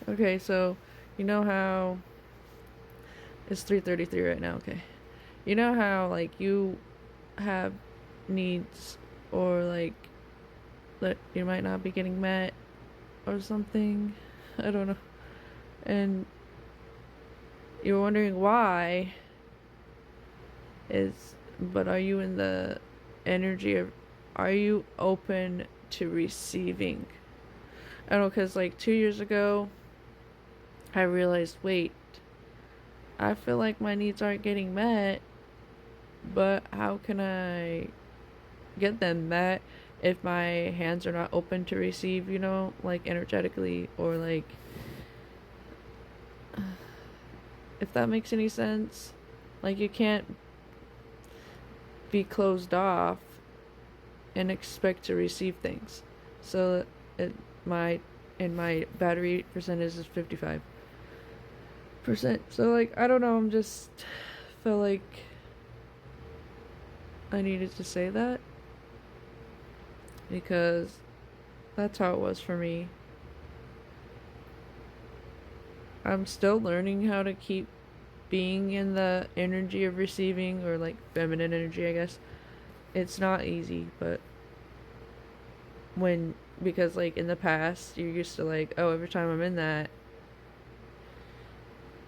Okay, so you know how it's 3:33 right now, okay. You know how like you have needs or like that you might not be getting met or something. I don't know. And you're wondering why is but are you in the energy of are you open to receiving? I don't know, cuz like 2 years ago I realized, wait, I feel like my needs aren't getting met, but how can I get them met if my hands are not open to receive, like energetically or like if that makes any sense. Like you can't be closed off and expect to receive things. So it my and my battery percentage is 55%. So like I don't know, I'm just feel like I needed to say that because that's how it was for me. I'm still learning how to keep being in the energy of receiving or like feminine energy, I guess. It's not easy, but when because like in the past you're used to like, oh, every time I'm in that,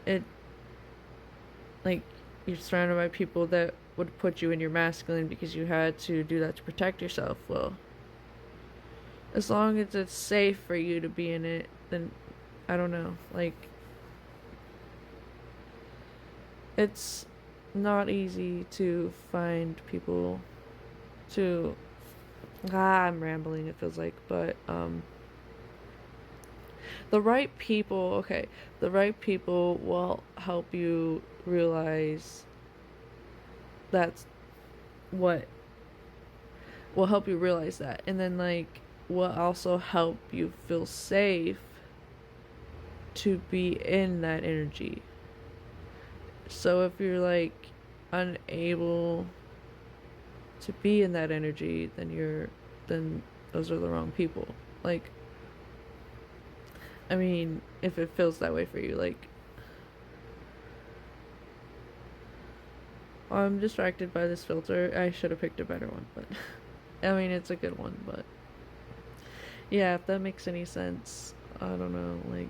it like you're surrounded by people that would put you in your masculine because you had to do that to protect yourself. Well, as long as it's safe for you to be in it, then I don't know. Like it's not easy to find people to I'm rambling, it feels like, but the right people, okay, the right people will help you realize that's what will help you realize that. And then, like, will also help you feel safe to be in that energy. So if you're, like, unable to be in that energy, then those are the wrong people. Like, I mean, if it feels that way for you, like, I'm distracted by this filter. I should have picked a better one, but I mean, it's a good one, but yeah, if that makes any sense. I don't know, like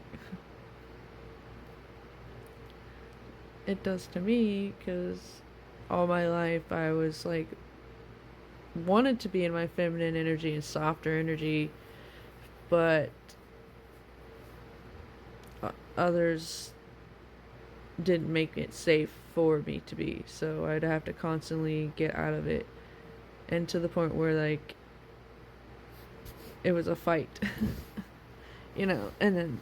it does to me because all my life I was like wanted to be in my feminine energy and softer energy, but others didn't make it safe for me to be. So I'd have to constantly get out of it, and to the point where like it was a fight, and then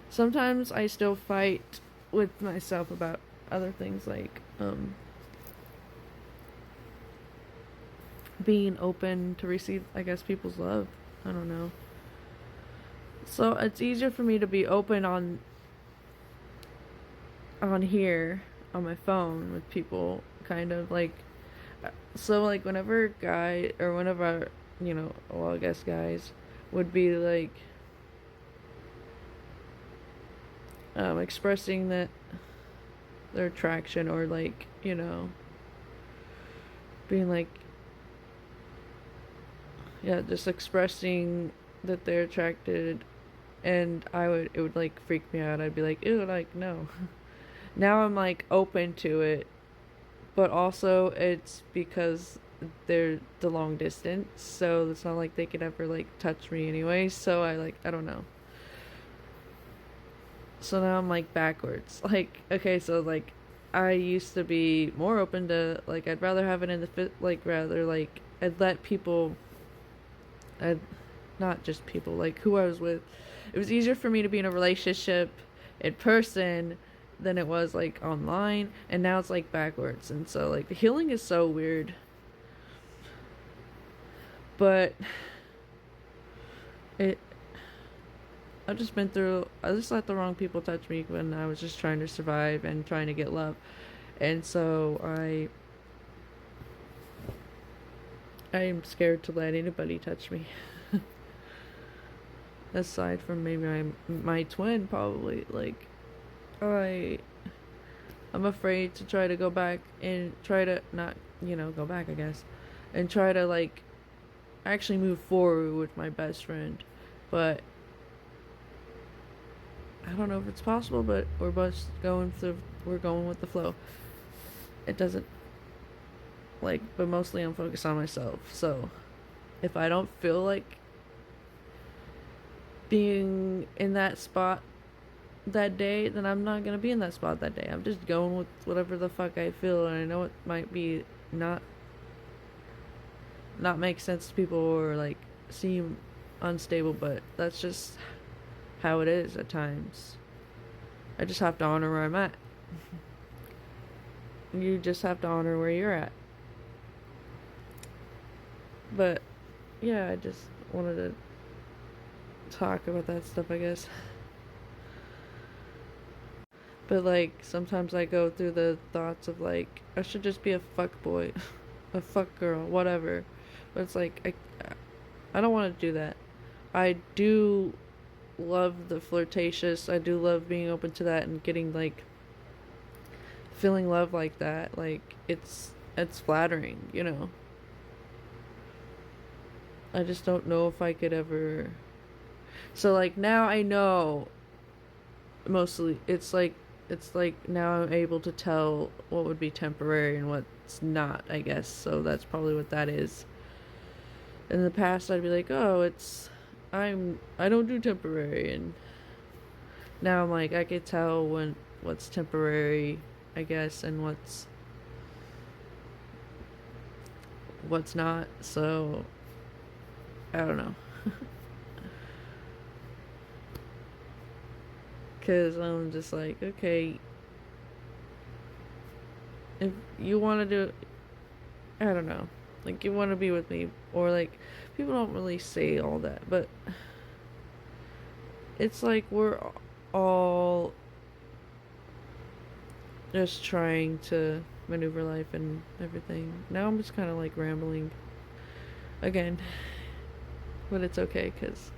sometimes I still fight with myself about other things like being open to receive, I guess, people's love. I don't know. So it's easier for me to be open on here on my phone with people, kind of like. So like whenever guy or whenever well, I guess guys would be like expressing that their attraction or like being like yeah, just expressing that they're attracted, and it would like freak me out. I'd be like, ew, like no. Now I'm like open to it, but also it's because they're the long distance, so it's not like they could ever like touch me anyway. So I don't know. So now I'm like backwards. Like okay, so like I used to be more open to like I'd rather have it in the fit like rather like I'd let people I not just people like who I was with. It was easier for me to be in a relationship in person than it was like online, and now it's like backwards. And so like the healing is so weird. But it I've just been through I just let the wrong people touch me when I was just trying to survive and trying to get love. And so I am scared to let anybody touch me. aside from maybe my twin, probably. Like, I I'm afraid to try to go back and try to not, go back, I guess, and try to like actually move forward with my best friend. But I don't know if it's possible, but we're going with the flow. It doesn't like, but mostly I'm focused on myself. So if I don't feel like being in that spot that day, then I'm not gonna be in that spot that day. I'm just going with whatever the fuck I feel, and I know it might be not make sense to people or like seem unstable, but that's just how it is at times. I just have to honor where I'm at. You just have to honor where you're at. But yeah, I just wanted to talk about that stuff, I guess. But like sometimes I go through the thoughts of like I should just be a fuck boy, a fuck girl, whatever. But it's like I don't want to do that. I do love the flirtatious. I do love being open to that and getting like feeling love like that. Like it's flattering, I just don't know if I could ever. So like now I know mostly it's like now I'm able to tell what would be temporary and what's not, I guess. So that's probably what that is. In the past I'd be like, "Oh, I don't do temporary." And now I'm like I could tell when what's temporary, I guess, and what's not. So I don't know. Cuz I'm just like, okay, if you want to do, I don't know, like you want to be with me, or like people don't really say all that, but it's like we're all just trying to maneuver life and everything. Now I'm just kind of like rambling again, but it's okay because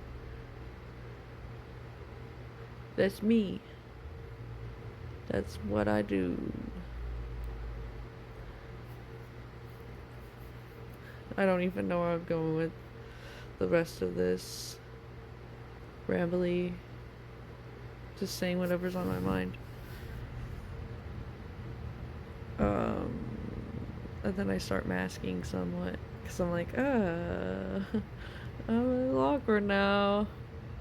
that's me. That's what I do. I don't even know where I'm going with the rest of this rambly, just saying whatever's on my mind. And then I start masking somewhat because I'm like, I'm a little awkward now.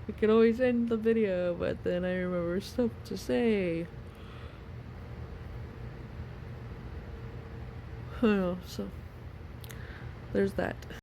We could always end the video, but then I remember stuff to say. So there's that.